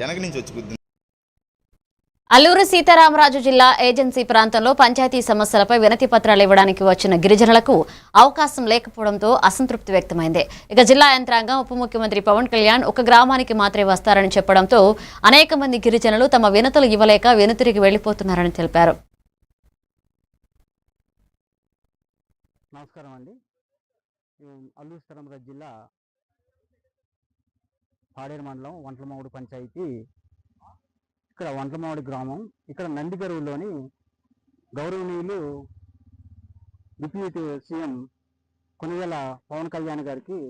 వెనక నుంచి వచ్చి గుద్దింది. అల్లూరు సీతారామరాజు జిల్లా ఏజెన్సీ ప్రాంతంలో పంచాయతీ సమస్యలపై వినతి పత్రాలు ఇవ్వడానికి వచ్చిన గిరిజనులకు అవకాశం లేకపోవడంతో అసంతృప్తి వ్యక్తమైంది. ఇక జిల్లా యంత్రాంగం ఉప ముఖ్యమంత్రి పవన్ కళ్యాణ్ ఒక గ్రామానికి మాత్రమే వస్తారని చెప్పడంతో అనేక మంది గిరిజనులు తమ వినతులు ఇవ్వలేక వెనుతిరిగి వెళ్లిపోతున్నారని తెలిపారు. నమస్కారం అండి. అల్లూరు సీతారామరాజు జిల్లా పాడేరు మండలం వంటలమామిడి పంచాయతీ, ఇక్కడ వంటలమామిడి గ్రామం. ఇక్కడ నందిగరువులోని గౌరవనీయులు డిప్యూటీ సీఎం కొనిదెల పవన్ కళ్యాణ్ గారికి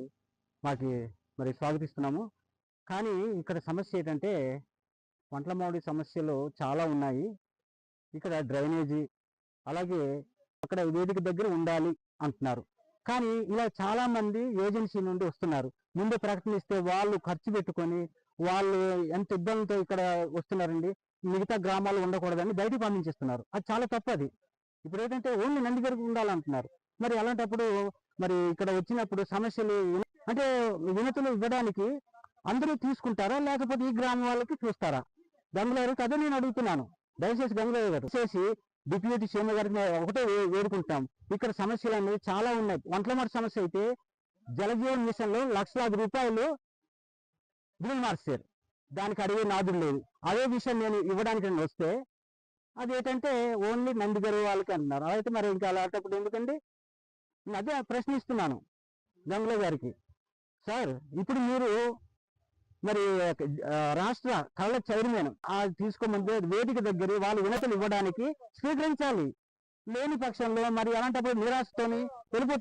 మరి స్వాగతిస్తున్నాము. కానీ ఇక్కడ సమస్య ఏంటంటే వంటలమామిడి సమస్యలు చాలా ఉన్నాయి. ఇక్కడ డ్రైనేజీ, అలాగే అక్కడ వేదిక దగ్గర ఉండాలి అంటున్నారు. కానీ ఇలా చాలా మంది ఏజెన్సీ నుండి వస్తున్నారు. ముందు ప్రకటనిస్తే వాళ్ళు ఖర్చు పెట్టుకొని వాళ్ళు ఎంత ఇబ్బందులతో ఇక్కడ వస్తున్నారండి. మిగతా గ్రామాలు ఉండకూడదని బయటకు పంపించేస్తున్నారు. అది చాలా తప్పది. ఇప్పుడు ఏంటంటే ఓన్లీ నందిగరకు ఉండాలంటున్నారు. మరి అలాంటప్పుడు మరి ఇక్కడ వచ్చినప్పుడు సమస్యలు అంటే వినతులు ఇవ్వడానికి అందరూ తీసుకుంటారా, లేకపోతే ఈ గ్రామం వాళ్ళకి చూస్తారా? గంగులగారికి అదే నేను అడుగుతున్నాను. దయచేసి గంగులయ్య గారు చేసి డిప్యూటీ సీఎం గారికి ఒకటే వేడుకుంటాం. ఇక్కడ సమస్యలు అనేవి చాలా ఉన్నాయి. వంటలమామిడి సమస్య అయితే జలజీవన్ మిషన్ లో లక్షలాది రూపాయలు బిల్లు మార్చారు. దానికి అడిగే నాదుడు లేదు. అదే విషయం నేను ఇవ్వడానికి వస్తే అదేంటంటే ఓన్లీ నందిగరు వాళ్ళకి అంటున్నారు. అయితే మరి ఇంకా అలాంటప్పుడు ఎందుకండి? అదే ప్రశ్నిస్తున్నాను గంగుల గారికి. సార్, ఇప్పుడు మీరు మరి రాష్ట్ర కళ చైర్మన్ తీసుకోమంటే వేదిక దగ్గర వాళ్ళు వినతులు ఇవ్వడానికి స్వీకరించాలి. లేని పక్షంలో మరి అలాంటప్పుడు నిరాశతోని వెళ్ళిపోతుంది.